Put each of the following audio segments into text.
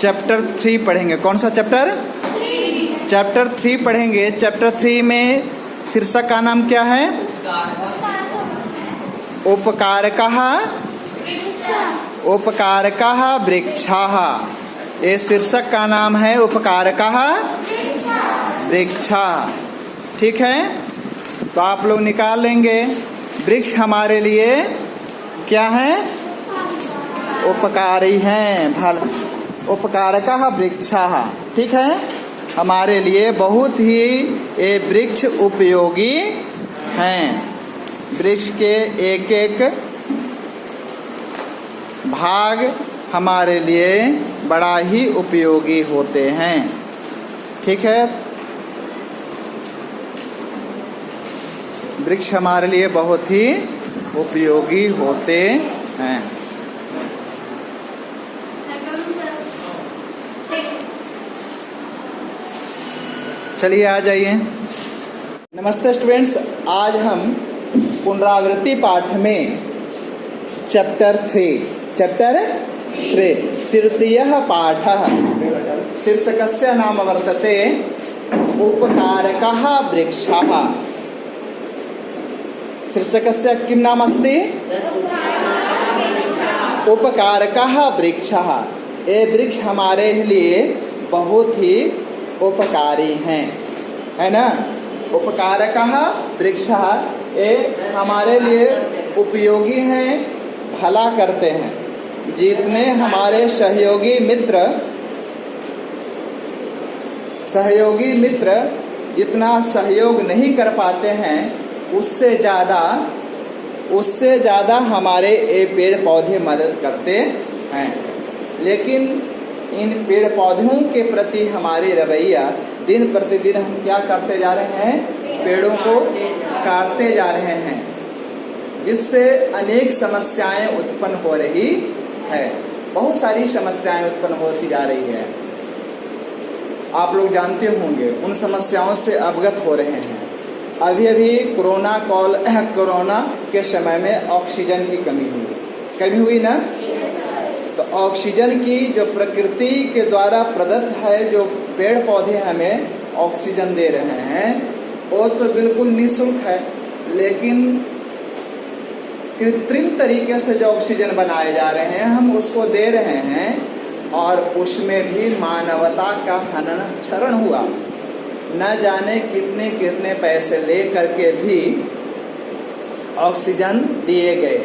Chapter 3 पढ़ेंगे। कौन सा चैप्टर? चैप्टर 3 पढ़ेंगे। चैप्टर 3 में शीर्षक का नाम क्या है? उपकारकः उपकारकः वृक्षः। ये शीर्षक का नाम है उपकारकः वृक्षः। ठीक है, तो आप लोग निकाल लेंगे। वृक्ष हमारे लिए क्या है? उपकारी हैं। उपकारकः वृक्षः। ठीक है, हमारे लिए बहुत ही ये वृक्ष उपयोगी हैं। वृक्ष के एक एक भाग हमारे लिए बड़ा ही उपयोगी होते हैं। ठीक है, वृक्ष हमारे लिए बहुत ही उपयोगी होते हैं। चलिए आ जाइए। नमस्ते स्टूडेंट्स, आज हम पुनरावृत्ति पाठ में चैप्टर 3 तृतीयः पाठः शीर्षकस्य नाम वर्तते उपकारकः वृक्षः। शीर्षकस्य किं नाम अस्ति? उपकारकः वृक्षः। ये वृक्ष हमारे लिए बहुत ही उपकारी हैं, है ना। उपकारकः वृक्षः, ये हमारे लिए उपयोगी हैं, भला करते हैं। जितने हमारे सहयोगी मित्र जितना सहयोग नहीं कर पाते हैं, उससे ज़्यादा हमारे ये पेड़ पौधे मदद करते हैं। लेकिन इन पेड़ पौधों के प्रति हमारी रवैया दिन प्रतिदिन हम क्या करते जा रहे हैं? पेड़ों को काटते जा रहे हैं, जिससे अनेक समस्याएं उत्पन्न हो रही है। बहुत सारी समस्याएं उत्पन्न होती जा रही है। आप लोग जानते होंगे, उन समस्याओं से अवगत हो रहे हैं। अभी कोरोना के समय में ऑक्सीजन की कमी हुई ना। तो ऑक्सीजन की जो प्रकृति के द्वारा प्रदत्त है, जो पेड़ पौधे हमें ऑक्सीजन दे रहे हैं, वो तो बिल्कुल निःशुल्क है। लेकिन कृत्रिम तरीके से जो ऑक्सीजन बनाए जा रहे हैं, हम उसको दे रहे हैं और उसमें भी मानवता का हनन क्षरण हुआ। न जाने कितने पैसे ले करके भी ऑक्सीजन दिए गए,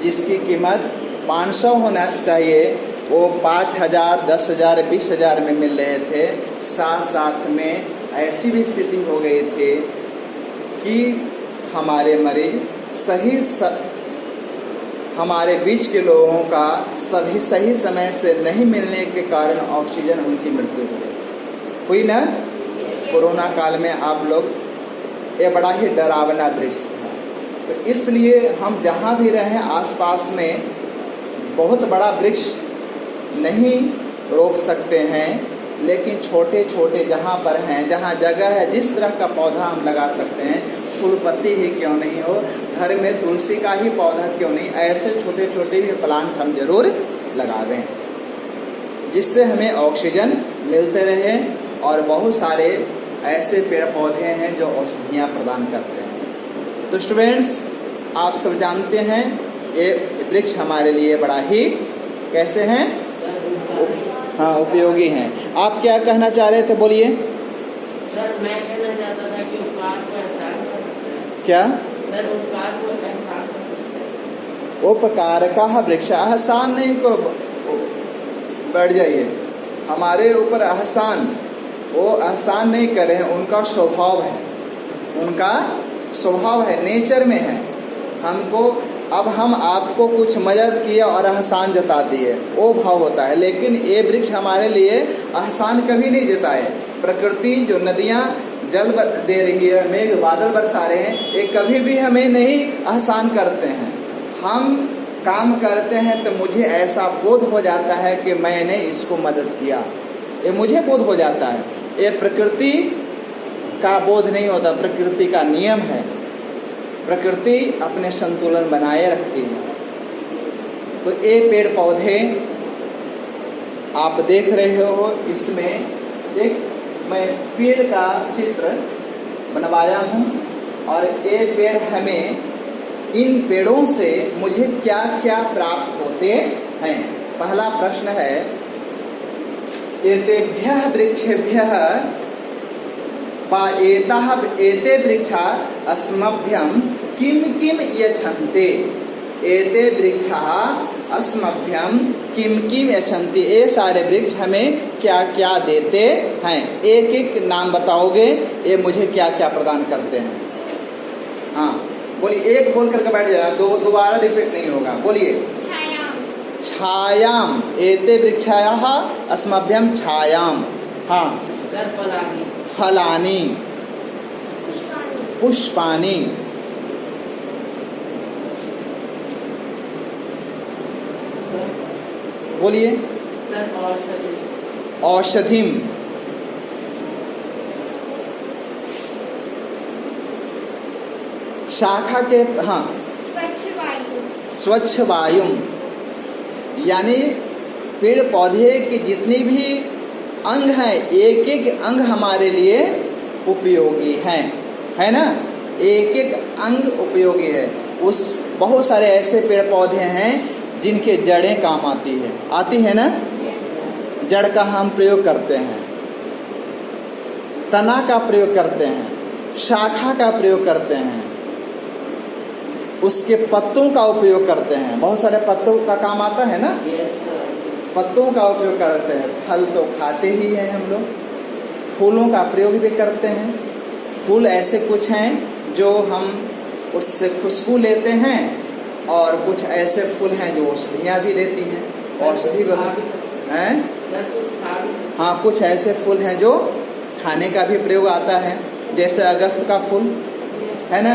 जिसकी कीमत 500 होना चाहिए, वो 5000, 10,000, 20,000 में मिल रहे थे। साथ में ऐसी भी स्थिति हो गई थी कि हमारे मरीज हमारे बीच के लोगों का सही समय से नहीं मिलने के कारण ऑक्सीजन उनकी मृत्यु हुई ना। कोरोना काल में आप लोग, ये बड़ा ही डरावना दृश्य था। तो इसलिए हम जहाँ भी रहें, आसपास में बहुत बड़ा वृक्ष नहीं रोप सकते हैं, लेकिन छोटे जहाँ पर हैं, जहाँ जगह है, जिस तरह का पौधा हम लगा सकते हैं, फूल पत्ती ही क्यों नहीं हो, घर में तुलसी का ही पौधा क्यों नहीं, ऐसे छोटे भी प्लांट हम जरूर लगा दें, जिससे हमें ऑक्सीजन मिलते रहे। और बहुत सारे ऐसे पेड़ पौधे हैं जो औषधियाँ प्रदान करते हैं। तो स्टूडेंट्स, आप सब जानते हैं ये वृक्ष हमारे लिए बड़ा ही कैसे हैं? हाँ, उपयोगी हैं। आप क्या कहना चाह रहे थे, बोलिए। सर, मैं कहना चाहता था कि उपकार को एहसान कर सकते हैं। क्या? सर, उपकार को एहसान कर सकते हैं। उपकारकः वृक्षः। एहसान नहीं को बैठ जाइए। हमारे ऊपर वो एहसान नहीं कर रहे हैं, उनका स्वभाव है, नेचर में है। अब हम आपको कुछ मदद किया और एहसान जता दिए, वो भाव होता है। लेकिन ये वृक्ष हमारे लिए एहसान कभी नहीं जताए। प्रकृति जो नदियाँ जल दे रही है, मेघ बादल बरसा रहे हैं, ये कभी भी हमें नहीं एहसान करते हैं। हम काम करते हैं तो मुझे ऐसा बोध हो जाता है कि मैंने इसको मदद किया, ये मुझे बोध हो जाता है। ये प्रकृति का बोध नहीं होता, प्रकृति का नियम है। प्रकृति अपने संतुलन बनाए रखती है। तो ये पेड़ पौधे आप देख रहे हो इसमें एक मैं पेड़ का चित्र बनवाया हूँ और ये पेड़ हमें इन पेड़ों से मुझे क्या क्या प्राप्त होते हैं। पहला प्रश्न है एतेभ्यः वृक्षेभ्यः एते वृक्षा अस्मभ्यं किम किम यच्छन्ते। एते वृक्षाः अस्मभ्यं किम किम यच्छन्ति, ये सारे वृक्ष हमें क्या क्या देते हैं। एक एक नाम बताओगे ये मुझे क्या क्या प्रदान करते हैं। हाँ बोलिए, एक बोल करके बैठ जाना, दोबारा रिपीट नहीं होगा। बोलिए छायाम। एते वृक्षायाः अस्मभ्यं छायाम। हाँ फलानि पुष्पानि बोलिए औषधिम शाखा के हाँ स्वच्छ वायु यानी पेड़ पौधे के जितने भी अंग हैं एक एक अंग हमारे लिए उपयोगी हैं, है ना। एक एक अंग उपयोगी है। उस बहुत सारे ऐसे पेड़ पौधे हैं जिनके जड़ें काम आती है ना। जड़ का हम प्रयोग करते हैं, तना का प्रयोग करते हैं, शाखा का प्रयोग करते हैं, उसके पत्तों का उपयोग करते हैं। बहुत सारे पत्तों का काम आता है ना, पत्तों का उपयोग करते हैं। फल तो खाते ही हैं हम लोग, फूलों का प्रयोग भी करते हैं। फूल ऐसे कुछ हैं जो हम उससे खुशबू लेते हैं और कुछ ऐसे फूल हैं जो औषधियाँ भी देती हैं, औषधि हैं। हाँ कुछ ऐसे फूल हैं जो खाने का भी प्रयोग आता है, जैसे अगस्त का फूल है ना।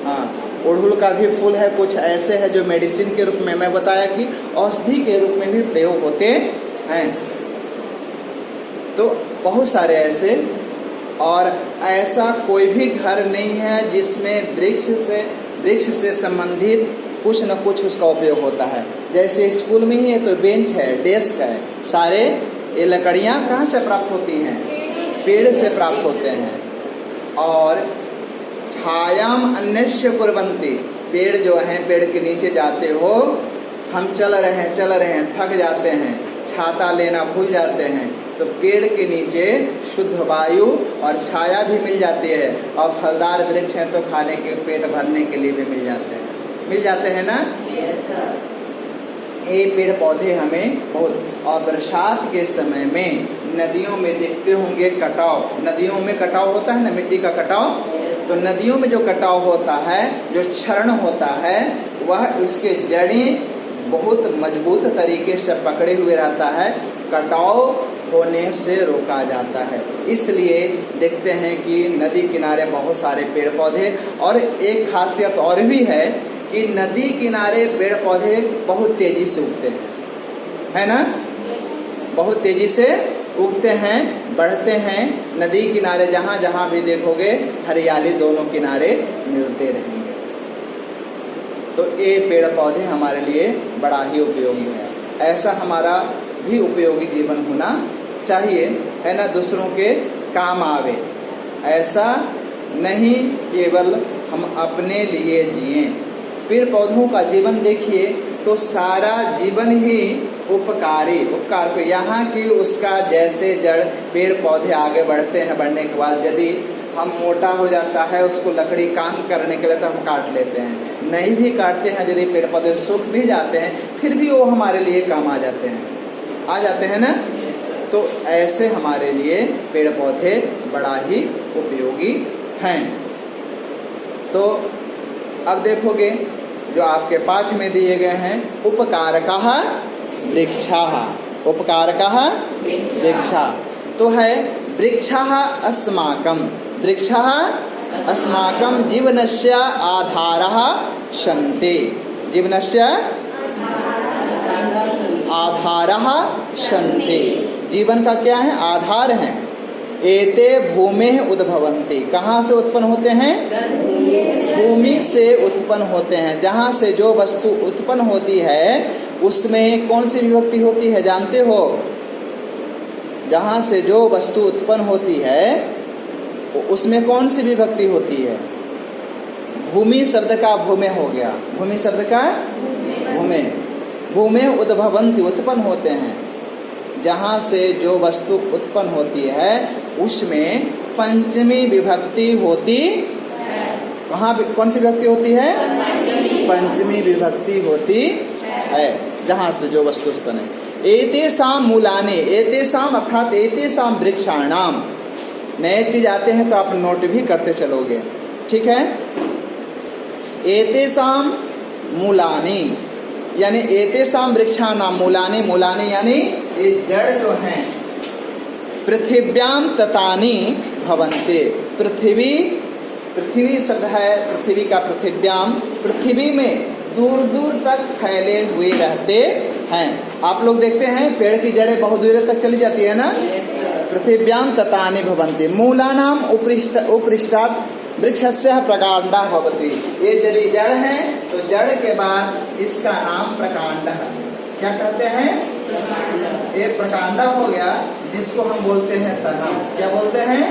हाँ अड़हुल का भी फूल है। कुछ ऐसे है जो मेडिसिन के रूप में, मैं बताया कि औषधि के रूप में भी प्रयोग होते हैं। तो बहुत सारे ऐसे, और ऐसा कोई भी घर नहीं है जिसमें वृक्ष से संबंधित कुछ न कुछ उसका उपयोग होता है। जैसे स्कूल में ही है तो बेंच है, डेस्क है, सारे ये लकड़ियाँ कहाँ से प्राप्त होती हैं, पेड़ से प्राप्त होते हैं। और छायाम अन्यस्य कुर्वन्ति, पेड़ जो हैं, पेड़ के नीचे जाते हो, हम चल रहे हैं थक जाते हैं, छाता लेना भूल जाते हैं, तो पेड़ के नीचे शुद्ध वायु और छाया भी मिल जाती है। और फलदार वृक्ष हैं तो खाने के पेट भरने के लिए भी मिल जाते हैं ना। ये पेड़ पौधे हमें बहुत, और बरसात के समय में नदियों में देखते होंगे कटाव, नदियों में कटाव होता है ना, मिट्टी का कटाव। तो नदियों में जो कटाव होता है, जो क्षरण होता है, वह इसके जड़ें बहुत मजबूत तरीके से पकड़े हुए रहता है, कटाव होने से रोका जाता है। इसलिए देखते हैं कि नदी किनारे बहुत सारे पेड़ पौधे, और एक खासियत और भी है कि नदी किनारे पेड़ पौधे बहुत तेजी से उगते हैं, है ना, बहुत तेजी से उगते हैं, बढ़ते हैं। नदी किनारे जहाँ जहाँ भी देखोगे हरियाली दोनों किनारे मिलते रहेंगे। तो ये पेड़ पौधे हमारे लिए बड़ा ही उपयोगी है। ऐसा हमारा भी उपयोगी जीवन होना चाहिए, है ना, दूसरों के काम आवे। ऐसा नहीं केवल हम अपने लिए जिएं। पेड़ पौधों का जीवन देखिए तो सारा जीवन ही उपकार को, यहाँ की उसका जैसे जड़, पेड़ पौधे आगे बढ़ते हैं, बढ़ने के बाद यदि हम मोटा हो जाता है, उसको लकड़ी काम करने के लिए तो हम काट लेते हैं, नहीं भी काटते हैं, यदि पेड़ पौधे सूख भी जाते हैं फिर भी वो हमारे लिए काम आ जाते हैं ना। तो ऐसे हमारे लिए पेड़ पौधे बड़ा ही उपयोगी हैं। तो अब देखोगे जो आपके पाठ में दिए गए हैं, उपकारकः वृक्षाः, उपकारकः वृक्षा, तो है वृक्षाः अस्माकं जीवनस्य आधारः सन्ति, जीवनस्य आधारः सन्ति, जीवन का क्या है, आधार है। एते भूमेः उद्भवन्ति, कहाँ से उत्पन्न होते हैं, भूमि से उत्पन्न होते हैं। जहाँ से जो वस्तु उत्पन्न होती है उसमें कौन सी विभक्ति होती है जानते हो? जहाँ से जो वस्तु उत्पन्न होती है उसमें कौन सी विभक्ति होती है? भूमि शब्द का भूमे हो गया। भूमि शब्द का भूमे। भूमे उद्भवन्ति, उत्पन्न होते हैं। जहाँ से जो वस्तु उत्पन्न होती है उसमें पंचमी विभक्ति होती है। वहाँ कौन सी विभक्ति होती है? पंचमी विभक्ति होती है, जहाँ से जो वस्तु उत्पन्न है। एतेषां मूलानि, एतेषां अर्थात एतेषां वृक्षाणाम। नए चीज आते हैं तो आप नोट भी करते चलोगे, ठीक है? एतेषां मूलानि यानी एतेषां वृक्षाणाम मूलानि, मूलानि यानी ये जड़ जो हैं, पृथिव्याम ततानि भवन्ते। पृथ्वी, पृथ्वी शब्द है पृथ्वी का, पृथिव्याम पृथ्वी में दूर दूर तक फैले हुए रहते हैं। आप लोग देखते हैं पेड़ की जड़ें बहुत दूर तक चली जाती है ना। पृथिव्याम ततानि भवन्ति। मूलानाम उपरिष्टात् वृक्षस्य प्रकांडः भवति। ये यदि जड़ है तो जड़ के बाद इसका नाम प्रकांडः, क्या कहते हैं? ये प्रकांडा हो गया, जिसको हम बोलते हैं तना। क्या बोलते हैं?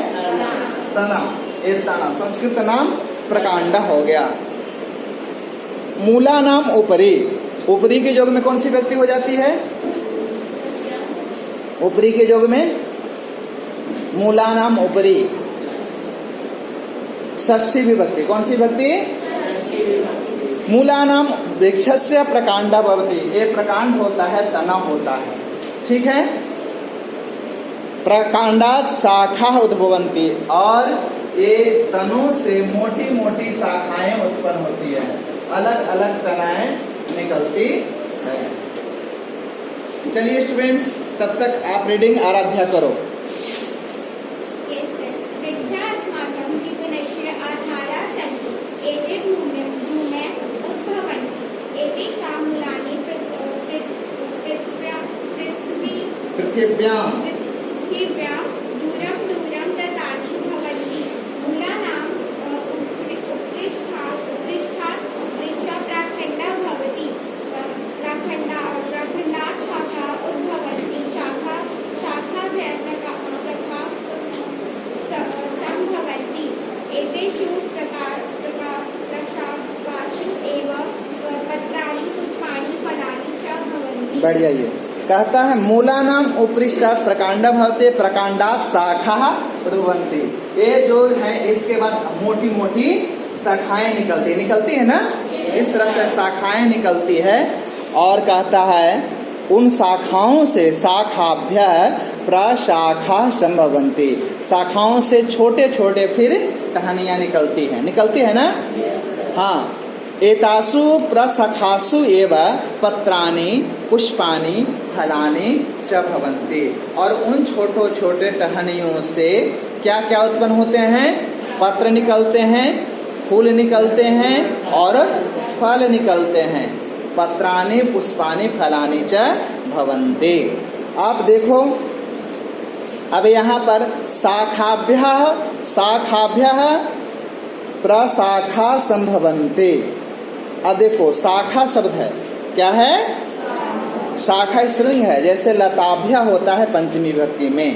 तना। ये तना संस्कृत नाम प्रकांडा हो गया। मूला नाम ऊपरी। ऊपरी के योग में कौन सी व्यक्ति हो जाती है? ऊपरी के योग में मूला नाम ऊपरी, षष्ठी विभक्ति। कौन सी विभक्ति? मूला नाम वृक्षस्य प्रकांडा भवति। ये प्रकांड होता है, तना होता है, ठीक है? प्रकांडात् शाखा उद्भवन्ति, और ये तनों से मोटी मोटी शाखाएं उत्पन्न होती है, अलग अलग तनाएं निकलती है। चलिए स्टूडेंट्स, तब तक आप रीडिंग आराध्या करो। पृथिव्याम दूरं दूरं ततानि भवन्ति। मूलानां उपरिष्ठात् वृक्षः प्रखण्डः भवति। प्रखण्डात् शाखाः उद्भवन्ति। शाखाभ्यः सम्भवन्ति। एतेषु प्रशाखासु एव पत्राणि, पुष्पाणि, फलानि च भवन्ति। बढ़िया। ये कहता है मूला नाम उपरिष्टात् प्रकांडा भवते, प्रकांडात् शाखा उद्भवन्ति। ये जो है इसके बाद मोटी मोटी शाखाएं निकलती है ना, इस तरह से शाखाएं निकलती है। और कहता है उन शाखाओं से शाखाभ्य प्रशाखा संभवन्ति। शाखाओं से छोटे छोटे फिर टहनियां निकलती है ना। हाँ, एतासु प्रशाखासु एव पत्राणि, पुष्पानि, फलानि च भवन्ति। और उन छोटे टहनियों से क्या क्या उत्पन्न होते हैं? पत्र निकलते हैं, फूल निकलते हैं और फल निकलते हैं। पत्राणि, पुष्पानि, फलानि च भवन्ति। आप देखो अब यहाँ पर शाखाभ्यः प्रशाखा संभवन्ति। अब देखो शाखा शब्द है, क्या है? शाखा स्त्रीलिंग है। जैसे लताभ्य होता है पंचमी विभक्ति में,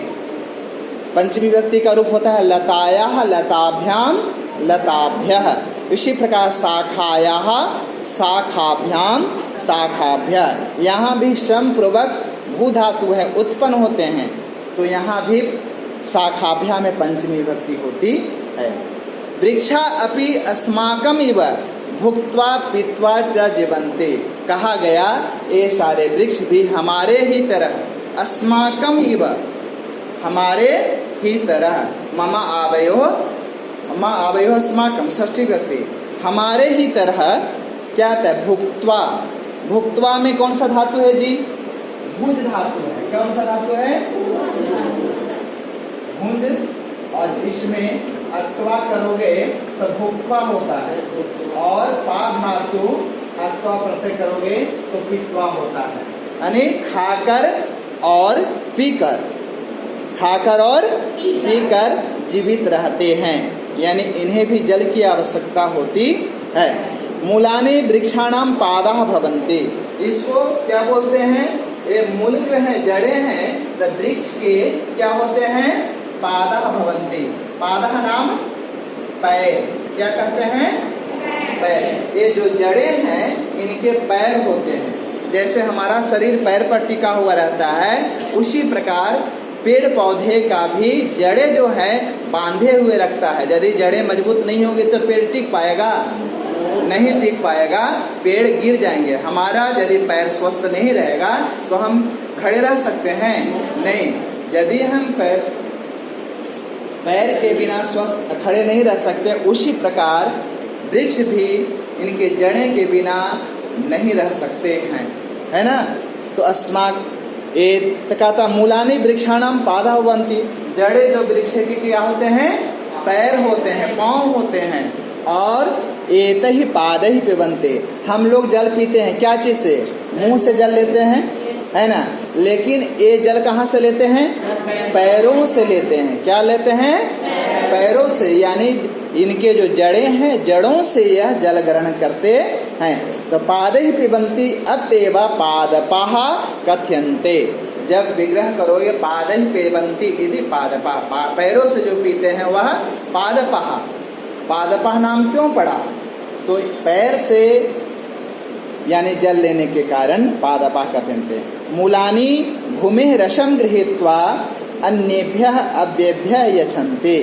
पंचमी विभक्ति का रूप होता है लतायाः, लताभ्याम, लताभ्यः। इसी प्रकार शाखायाः, शाखाभ्याम, शाखाभ्यः। यहाँ भी श्रम पूर्वक भू धातु है, उत्पन्न होते हैं, तो यहाँ भी शाखाभ्या में पंचमी विभक्ति होती है। वृक्षा अपि अस्माकम इव भुक्त्वा पीत्वा च जीवन्ते। कहा गया ये सारे वृक्ष भी हमारे ही तरह, अस्माकम इव हमारे ही तरह, मम आवयो अस्माकम षष्ठी व्यक्ति, हमारे ही तरह क्या है? भुक्त्वा। भुक्त्वा में कौन सा धातु है जी? भुज धातु है। कौन सा धातु है? भुज। और इसमें अत्वा करोगे तो भुक्त्वा होता है, और पा धातु अत्वा प्रत्यय करोगे तो पित्वा होता है। यानी खाकर और पीकर, खाकर और पीकर जीवित रहते हैं, यानी इन्हें भी जल की आवश्यकता होती है। मूलानि वृक्षाणाम पादाः भवन्ति। इसको क्या बोलते हैं? ये मूल जो है, जड़ें हैं, तो वृक्ष के क्या होते हैं? पादः भवन्ति। पादः नाम पैर, क्या कहते हैं? पैर। ये जो जड़ें हैं इनके पैर होते हैं। जैसे हमारा शरीर पैर पर टिका हुआ रहता है, उसी प्रकार पेड़ पौधे का भी जड़ें जो है बांधे हुए रखता है। यदि जड़ें मजबूत नहीं होगी तो पेड़ टिक पाएगा? नहीं टिक पाएगा, पेड़ गिर जाएंगे। हमारा यदि पैर स्वस्थ नहीं रहेगा तो हम खड़े रह सकते हैं? नहीं। यदि हम पैर के बिना स्वस्थ खड़े नहीं रह सकते, उसी प्रकार वृक्ष भी इनके जड़ें के बिना नहीं रह सकते हैं, है ना। तो अस्माक कहता मूलानि वृक्षाणाम पादः भवन्ति। जड़े जो वृक्ष की क्या होते हैं? पैर होते हैं, पांव होते हैं। और एतहि पादैहि पिबन्ते। हम लोग जल पीते हैं क्या चीज से? मुंह से जल लेते हैं, है ना। लेकिन ये जल कहाँ से लेते हैं? पैरों से लेते हैं। क्या लेते हैं? पैरों से। यानी इनके जो जड़ें हैं, जड़ों से यह जल ग्रहण करते हैं। तो पादैहि पिबन्ति अतएव पादपाः कथ्यन्ते। जब विग्रह करोगे पादैहि पिबन्ति इति पादपाः, पैरों से जो पीते हैं वह पादपाः। पादपाः नाम क्यों पड़ा? तो पैर से यानी जल लेने के कारण पादपाः कथ्यन्ते। मूलानि भूमिः रसं गृहीत्वा अन्येभ्यः अव्येभ्यः यच्छन्ति।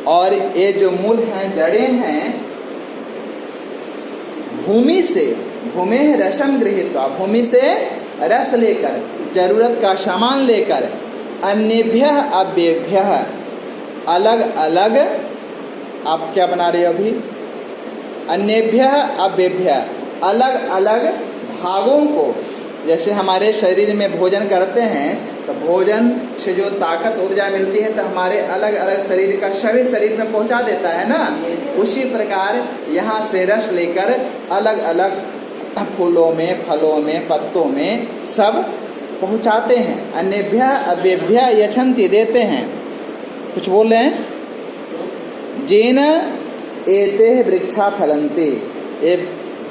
और ये जो मूल हैं, जड़ें हैं, भूमि से, भूमिः रसं गृहीत्वा, भूमि से रस लेकर, जरूरत का सामान लेकर, अन्येभ्यः अव्येभ्यः, अलग अलग, आप क्या बना रहे हो अभी? अन्येभ्यः अव्येभ्यः, अलग अलग भागों को। जैसे हमारे शरीर में भोजन करते हैं तो भोजन से जो ताकत ऊर्जा मिलती है तो हमारे अलग अलग शरीर का सभी शरीर में पहुंचा देता है ना। उसी प्रकार यहाँ से रस लेकर अलग अलग फूलों में, फलों में, पत्तों में सब पहुंचाते हैं। अन्येभ्यः अव्येभ्यः यच्छन्ति, देते हैं। कुछ बोल रहे हैं? जेन एते वृक्षा फलन्ति। ये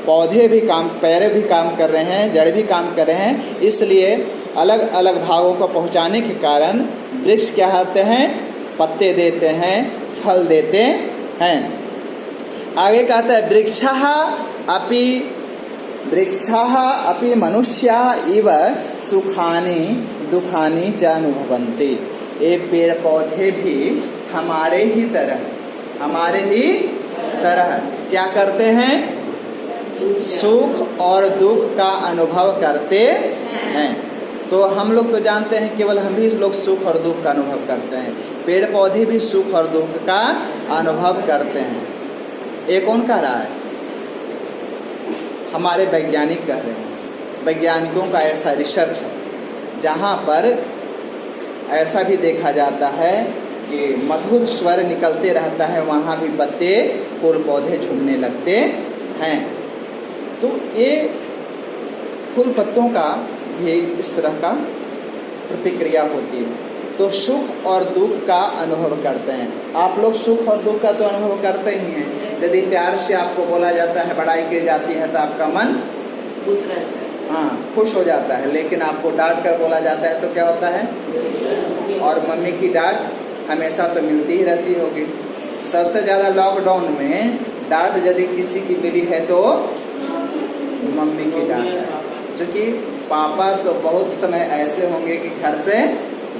पौधे भी काम, पैर भी काम कर रहे हैं, जड़ भी काम कर रहे हैं, इसलिए अलग अलग भागों को पहुंचाने के कारण वृक्ष क्या होते हैं? पत्ते देते हैं, फल देते हैं। आगे कहता है वृक्षाः अपि मनुष्याः इव सुखानि दुखानि च अनुभवन्ति। ये पेड़ पौधे भी हमारे ही तरह क्या करते हैं? सुख और दुख का अनुभव करते हैं। तो हम लोग तो जानते हैं केवल हम ही लोग सुख और दुख का अनुभव करते हैं, पेड़ पौधे भी सुख और दुख का अनुभव करते हैं। ये कौन कह रहा है? हमारे वैज्ञानिक कह रहे हैं। वैज्ञानिकों का ऐसा रिसर्च है जहाँ पर ऐसा भी देखा जाता है कि मधुर स्वर निकलते रहता है, वहाँ भी पत्ते, फूल, पौधे झूमने लगते हैं। तो ये फूल पत्तों का भी इस तरह का प्रतिक्रिया होती है। तो सुख और दुख का अनुभव करते हैं। आप लोग सुख और दुख का तो अनुभव करते ही हैं। यदि प्यार से आपको बोला जाता है, बड़ाई की जाती है, तो आपका मन खुश हो जाता है। लेकिन आपको डांट कर बोला जाता है तो क्या होता है? और मम्मी की डांट हमेशा तो मिलती ही रहती होगी। सबसे ज़्यादा लॉकडाउन में डांट यदि किसी की मिली है तो मम्मी की डांट है। क्योंकि पापा तो बहुत समय ऐसे होंगे कि घर से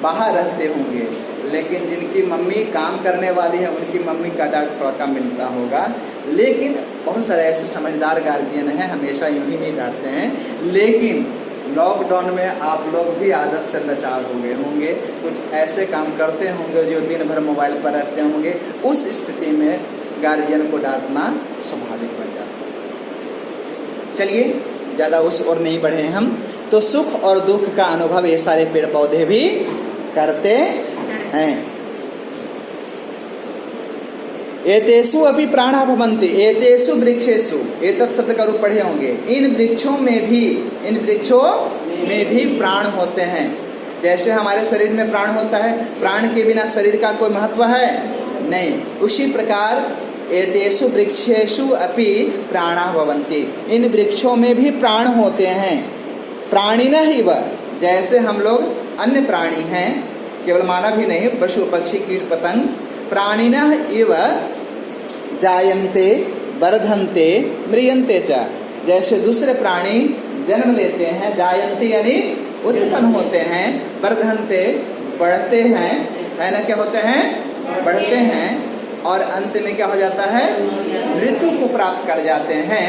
बाहर रहते होंगे, लेकिन जिनकी मम्मी काम करने वाली है उनकी मम्मी का डांट थोड़ा कम मिलता होगा। लेकिन बहुत सारे ऐसे समझदार गार्जियन हैं, हमेशा यूं ही नहीं डांटते हैं। लेकिन लॉकडाउन में आप लोग भी आदत से लाचार हो गए होंगे, कुछ ऐसे काम करते होंगे जो दिन भर मोबाइल पर रहते होंगे। उस स्थिति में गार्जियन को डांटना स्वाभाविक बन जाता है। चलिए ज़्यादा उस ओर नहीं बढ़े हम। तो सुख और दुख का अनुभव ये सारे पेड़ पौधे भी करते हैं। एतेषु अपि प्राणः भवन्ति। एतेषु वृक्षेषु, एतत् शब्द का रूप पढ़े होंगे। इन वृक्षों में भी प्राण होते हैं। जैसे हमारे शरीर में प्राण होता है, प्राण के बिना शरीर का कोई महत्व है नहीं। उसी प्रकार एतेषु वृक्षेषु अपि प्राणा भवन्ति। इन वृक्षों में भी प्राण होते हैं। प्राणिनः इव, जैसे हम लोग अन्य प्राणी हैं, केवल मानव ही नहीं, पशु पक्षी कीट पतंग, प्राणिनः इव जायन्ते वर्धन्ते म्रियन्ते च, जैसे दूसरे प्राणी जन्म लेते हैं, जायन्ते यानी उत्पन्न होते हैं, वर्धन्ते बढ़ते हैं, है ना, क्या होते हैं, बढ़ते हैं, और अंत में क्या हो जाता है, मृत्यु को प्राप्त कर जाते हैं।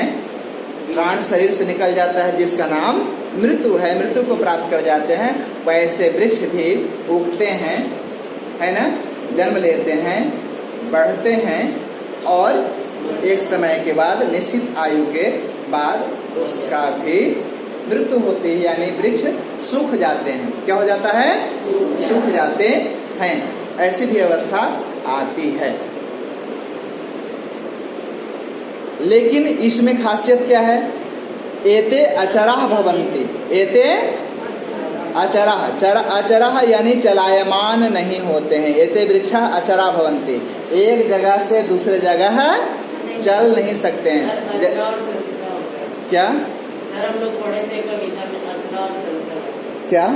प्राण शरीर से निकल जाता है जिसका नाम मृत्यु है, मृत्यु को प्राप्त कर जाते हैं। वैसे वृक्ष भी उगते हैं, है ना, जन्म लेते हैं, बढ़ते हैं, और एक समय के बाद, निश्चित आयु के बाद उसका भी मृत्यु होती है, यानी वृक्ष सूख जाते हैं। क्या हो जाता है, सूख जाते हैं। ऐसी भी अवस्था आती है। लेकिन इसमें खासियत क्या है, एते अचराः भवन्ति, एते अचराः, अचराः यानी चलायमान नहीं होते हैं। एते वृक्षाः अचराः भवन्ति, एक जगह से दूसरे जगह चल नहीं सकते हैं। क्या सर हम लोग पढ़े थे कविता में असला और चंचला। क्या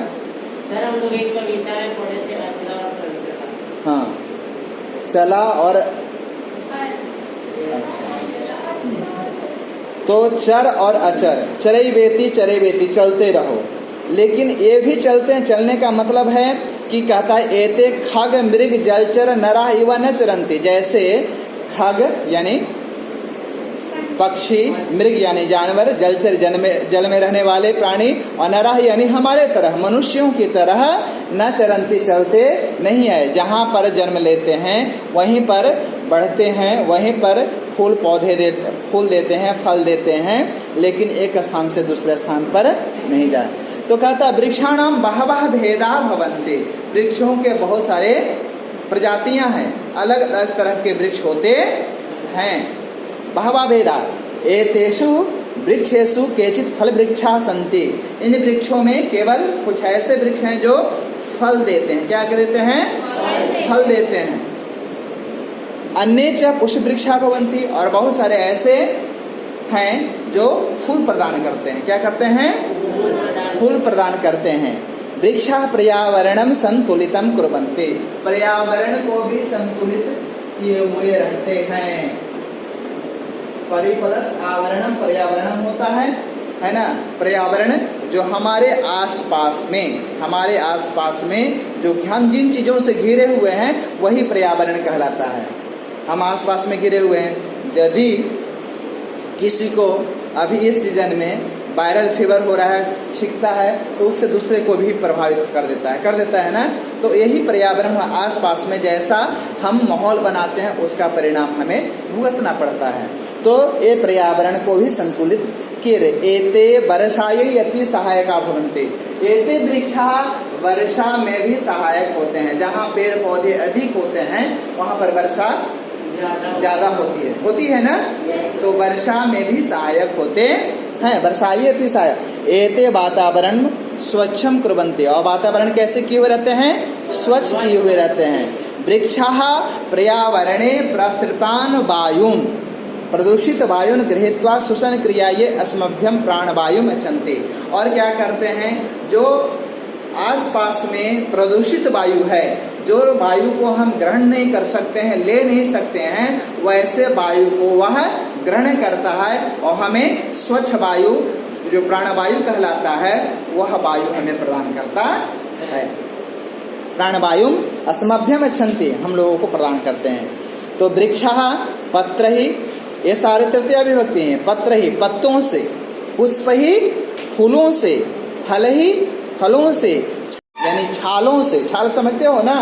सर हम लोग एक कविता में पढ़े थे असला और चंचला। हाँ, चला और तो चर और अचर, चरई बेती चलते रहो। लेकिन ये भी चलते हैं, चलने का मतलब है कि कहता है एते खग मृग जलचर नरा इव न चरन्ति, जैसे खग यानी पक्षी, मृग यानी जानवर, जलचर जल में रहने वाले प्राणी, और नरा यानी हमारे तरह, मनुष्यों की तरह, न चरन्ति चलते नहीं है। जहाँ पर जन्म लेते हैं वहीं पर बढ़ते हैं, वहीं पर फूल देते हैं, फल देते हैं, लेकिन एक स्थान से दूसरे स्थान पर नहीं जाए। तो कहता वृक्षाणाम बहवः भेदा भवन्ति, वृक्षों के बहुत सारे प्रजातियां हैं, अलग अलग तरह के वृक्ष होते हैं। बहवः भेदा एतेषु वृक्षेषु केचित् फल वृक्षा सन्ति, इन वृक्षों में केवल कुछ ऐसे वृक्ष हैं जो फल देते हैं। क्या देते हैं, फल देते हैं। अन्ये च पुष्प वृक्षा भवन्ति, और बहुत सारे ऐसे हैं जो फूल प्रदान करते हैं। क्या करते हैं, फूल प्रदान करते हैं। वृक्षा पर्यावरणम संतुलितम कुर्वन्ति, पर्यावरण को भी संतुलित किए हुए रहते हैं। परिपलस आवरणम, पर्यावरणम होता है ना, पर्यावरण जो हमारे आसपास में जो हम जिन चीजों से घिरे हुए हैं वही पर्यावरण कहलाता है। हम आसपास में घिरे हुए हैं। यदि किसी को अभी इस सीजन में वायरल फीवर हो रहा है, छिकता है, तो उससे दूसरे को भी प्रभावित कर देता है ना। तो यही पर्यावरण आसपास में जैसा हम माहौल बनाते हैं उसका परिणाम हमें भुगतना पड़ता है। तो ये पर्यावरण को भी संतुलित किए रहे। एते वर्षायै अपि सहायका भवन्ति, एते वृक्षा वर्षा में भी सहायक होते हैं। जहाँ पेड़ पौधे अधिक होते हैं वहाँ पर वर्षा ज्यादा होती है ना, तो वर्षा में भी सहायक होते हैं। वर्षायै अपि सहायक। एते वातावरण स्वच्छम कुर्वन्ति, और वातावरण कैसे किए हुए रहते हैं, स्वच्छ किए हुए रहते हैं। वृक्षाः पर्यावरणे प्रसृतान वायुन, प्रदूषित वायुन गृहीत्वा श्वसन क्रियाये अस्मभ्यम प्राणवायुम यच्छन्ति, और क्या करते हैं, जो आसपास में प्रदूषित वायु है, जो वायु को हम ग्रहण नहीं कर सकते हैं, ले नहीं सकते हैं, वैसे वायु को वह ग्रहण करता है और हमें स्वच्छ वायु जो प्राणवायु कहलाता है वह वायु हमें प्रदान करता है। प्राणवायुम अस्मभ्यम यच्छन्ति, हम लोगों को प्रदान करते हैं। तो वृक्षः पत्र ही, ये सारे तृतीया विभक्ति हैं। पत्र ही पत्तों से, पुष्प ही फूलों से, फल ही फलों से, यानी छालों से। छाल समझते हो ना,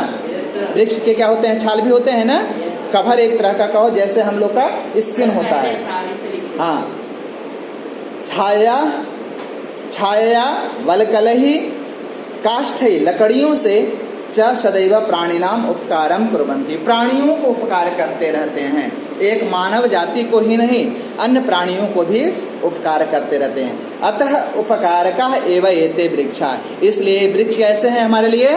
वृक्ष के क्या होते हैं, छाल भी होते हैं ना। कवर एक तरह का कहो, जैसे हम लोग का स्किन होता है। हाँ, छाया वलकलहि काष्ठै, लकड़ियों से, च सदैव प्राणिनाम उपकारम कुर्वन्ति, प्राणियों को उपकार करते रहते हैं। एक मानव जाति को ही नहीं अन्य प्राणियों को भी उपकार करते रहते हैं। अतः उपकारकः एव एते वृक्षा, इसलिए वृक्ष कैसे हैं हमारे लिए?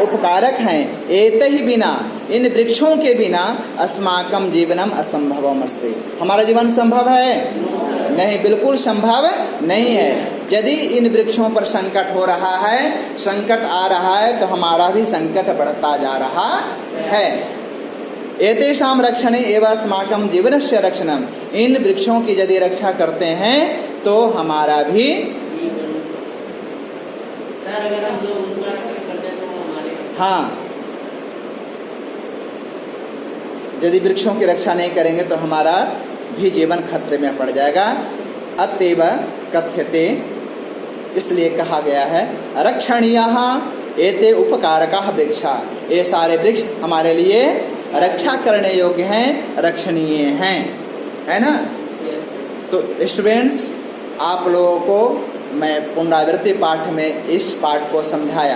उपकारक हैं। एते ही बिना, इन वृक्षों के बिना अस्माकं जीवनम असंभवम अस्ति, हमारा जीवन संभव है नहीं, बिल्कुल संभव नहीं है। यदि इन वृक्षों पर संकट हो रहा है, संकट आ रहा है, तो हमारा भी संकट बढ़ता जा रहा है। एतेषां रक्षणे एव अस्माकं जीवनस्य रक्षणम, इन वृक्षों की यदि रक्षा करते हैं तो हमारा भी अगर हम लोग उनका रक्षा करते हैं तो वो हमारे, हाँ, यदि वृक्षों की रक्षा नहीं करेंगे तो हमारा भी जीवन खतरे में पड़ जाएगा। अतएव कथ्यते, इसलिए कहा गया है रक्षणीयः एते उपकारकः वृक्षा, ये सारे वृक्ष हमारे लिए रक्षा करने योग्य हैं, रक्षणीय हैं, है ना। तो स्टूडेंट्स, आप लोगों को मैं पुनरावृत्ति पाठ में इस पाठ को समझाया।